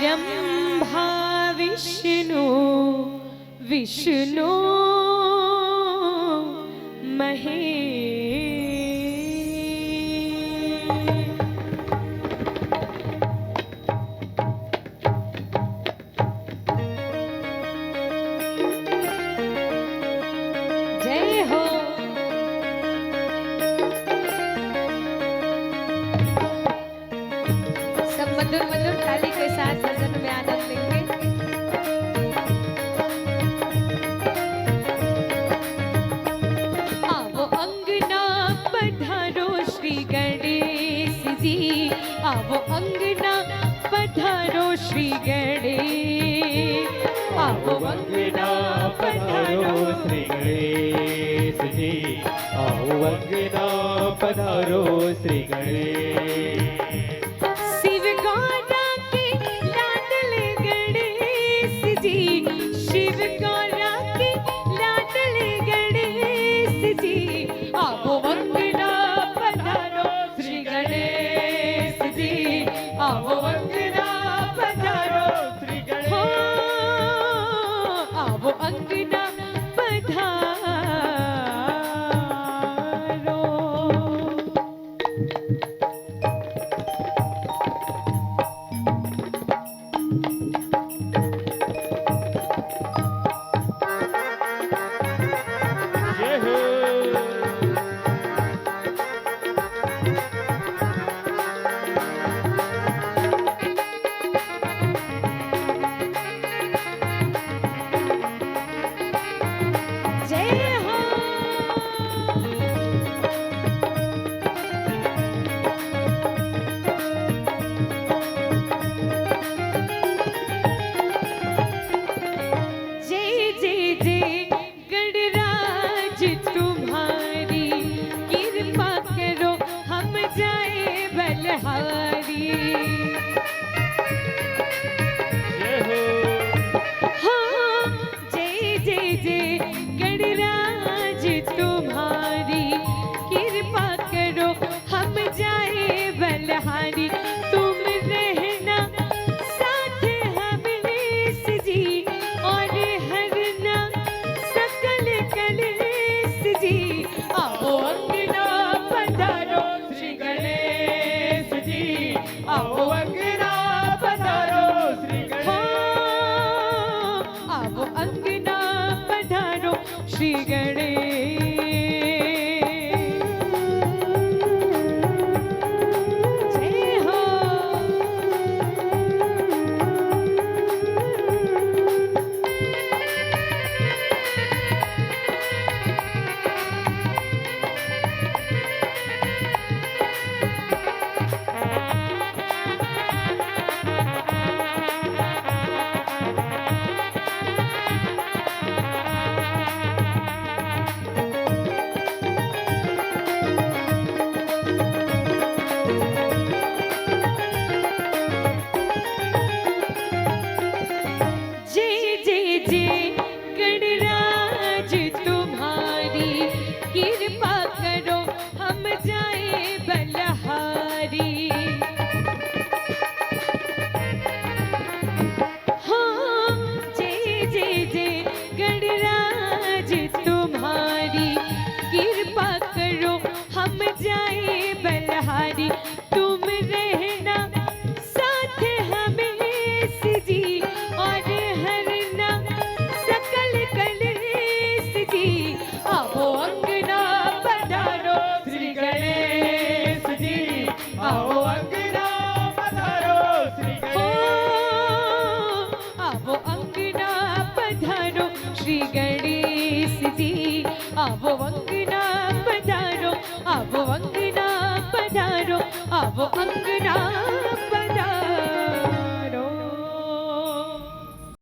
आरंभा विष्णु विष्णु महेश। जय हो। सब मधुर मधुर ताली के साथ भजन में आनंद लेंगे। आओ अंगना पधारो श्री गणेश जी, आओ अंगना पधारो श्री गणेश, आओ अंगना पधारो श्री गणेश जी, आओ अंगना पधारो श्री गणेश। शिव गौरा के लाडले गणेश जी, शिव गौरा के लाडले गणेश जी, आओ अंगना पधारो श्री गणेश जी, आओ अंगना पधारो श्री गणेश, आओ अंगना पधारो। श्री गणेश। जय हो। तुम रहना साथ हमें जी, और हरना सकल कलेश जी, आओ अंगना पधारो श्री गणेश जी, आओ अंगना पधारो श्री गणेश, आओ अंगना पधारो श्री गणेश जी, आओ अंगना पधारो, आओ अंगना पधारो, आओ अंगना पधारो।